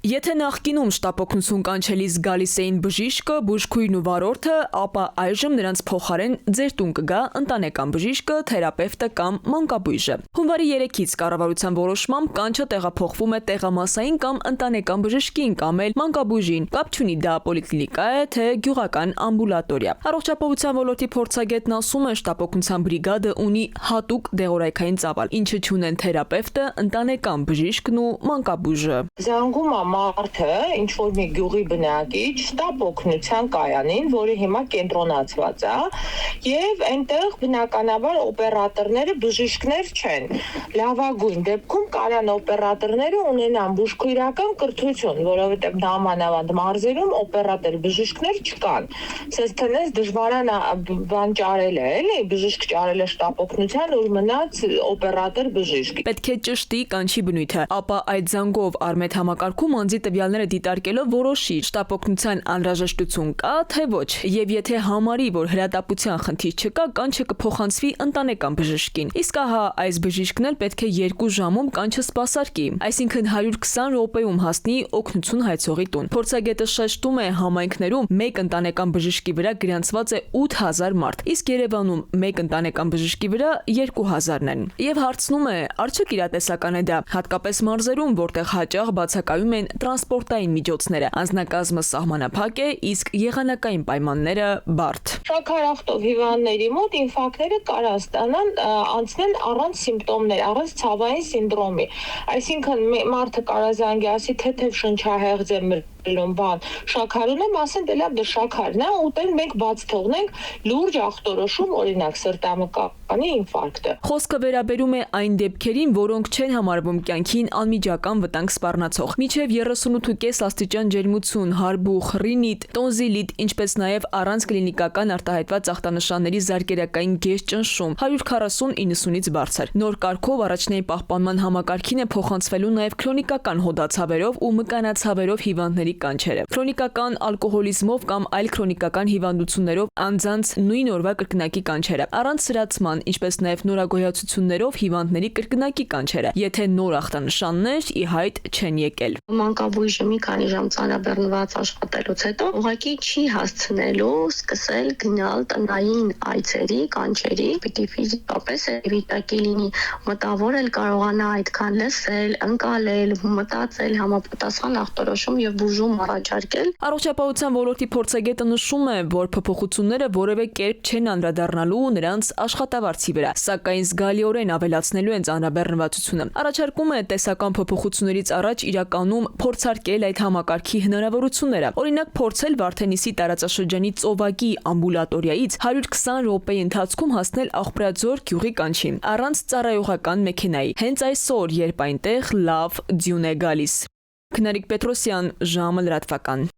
Եթե նախկինում շտապօգնություն կանչելիս գալիս էին բժիշկը, բուժքույրն ու վարորդը, ապա այժմ նրանց փոխարեն ձեր տուն կգա ընտանեկան բժիշկը, թերապևտը կամ մանկաբույժը։ Հունվարի 3-ից կառավարության որոշմամբ կանչը տեղափոխվում է տեղամասային կամ ընտանեկան բժշկին կամ էլ մանկաբույժին, կապ չունի դա պոլիկլինիկա է, թե գյուղական ամբուլատորիա։ Առողջապահության ոլորտի փորձագետն ասում է, շտապօգնության բրիգադը ունի հատուկ դեղորայքային ծավալ, ինչը չունեն թերապևտը, ընտանեկան բժիշկն ու մանկաբույժը։ Զանգում է մարդը, ինչ որ մի գյուղի բնակիչ, շտապ օգնության կայանին, որը հիմա կենտրոնացված է, եւ այնտեղ բնականաբար օպերատորները բժիշկներ չեն։ Լավագույն դեպքում կայան օպերատորները ունենան բուժքույրական կրթություն, որովհետեւ նամանավանդ մարզերում օպերատոր բժիշկներ չկան։ Սենց տնես դժվարան բան ճարել է, էլի, բժիշկ ճարել է շտապ օգնության, որ մնաց օպերատոր բժիշկ։ Պետք է ճշտի կանչի բնույթը, ապա այդ զանգով Արմետ համակարգում անձի տվյալները դիտարկելով որոշի շտապօգնության անհրաժեշտություն կա, թե ոչ, եւ եթե համարի, որ հրատապության խնդիր չկա, կանչը կփոխանցվի ընտանեկան բժշկին։ Իսկ ահա այս բժիշկն էլ պետք է 2 ժամում կանչը սպասարկի, այսինքն 120 րոպեում հասնի օգնություն հայցողի տուն։ Փորձագետը շեշտում է, համայնքներում մեկ ընտանեկան բժշկի վրա գրանցված է 8000 մարդ, իսկ Երևանում մեկ ընտանեկան բժշկի վրա 2000-ն են։ Եվ հարցնում է, արդյոք իրատեսական է դա, հատկապես մարզերում, որտեղ հաճախ բացակայում են տրանսպորտային միջոցները, անձնակազմը սահմանափակ է, իսկ եղանակային պայմանները բարդ։ Շաքարախտով հիվանդների մոտ ինֆարկտները կարան ստանան, անցնեն առանց սիմպտոմներ, առանց ցավային սինդրոմի։ Այսինքն մարդը կարա զանգի, ասի թեթև շնչահեղձ է բան, շաքարուն եմ, ասեն դե լավ, դե շաքարն է, ուտեն մենք բաց թողնենք, լուրջ ախտորոշում, օրինակ սրտամկանի ինֆարկտը։ Խոսքը վերաբերում է այն դեպքերին, որոնք չեն համարվում կյանքին անմիջական վտանգ սպառնացող։ Մինչև 38.5 աստիճան ջերմություն, հարբուխ, ռինիտ, տոնզիլիտ, ինչպես նաև առանց կլինիկական արտահայտված ախտանշանների զարկերակային գեշ ճնշում, 140-90-ից բարձր։ Նոր կարգով առաջնային պահպանման համակարգին է փոխանցվելու նաև քրոնիկական հոդացավերով ու մկանացավերով հիվանդների կանչերը։ Քրոնիկական ալկոհոլիզմով կամ այլ քրոնիկական հիվանդություններով անձանց նույն օրվա կրկնակի կանչերը, առանց սրացման, ինչպես նաև նորագոյացություններով հիվանդների կրկնակի կանչերը, եթե նոր ախտանշաններ ի հայտ չեն եկել։ Մանկաբույժը մի քանի ժամ ծանրաբեռնված աշխատելուց հետո ուղղակի չի հասցնելու սկսել գնալ տնային այցերի, կանչերի, պիտի ֆիզիկապես վիճակի լինի, մտավոր էլ կարողանա այդքան լսել, ընկալել, մտածել, համապատասխան ախտորոշում եւ բուժում առաջարկել։ Առողջապահության ոլորտի փորձագետը նշում է, որ փոփոխությունները որևէ կերպ չեն անդրադառնալու նրանց աշխատավարձի վրա, սակայն զգալիորեն ավելացնելու են ծանրաբեռնվածությունը։ Առաջարկում է տեսական փոփոխություններից առաջ իրականում փորձարկել այդ համակարգի հնարավորությունները։ Օրինակ, փորձել Վարդենիսի տարածաշրջանի ծովակի ամբուլատորիայից 120 րոպեի ընթացքում հասնել Աղբրաձոր գյուղի կանչին, առանց ծառայողական մեքենայի։ Հենց այսօր, երբ այնտեղ լավ ձյուն է գալիս։ Քնարիկ Պետրոսյան, ժամը լրատվական։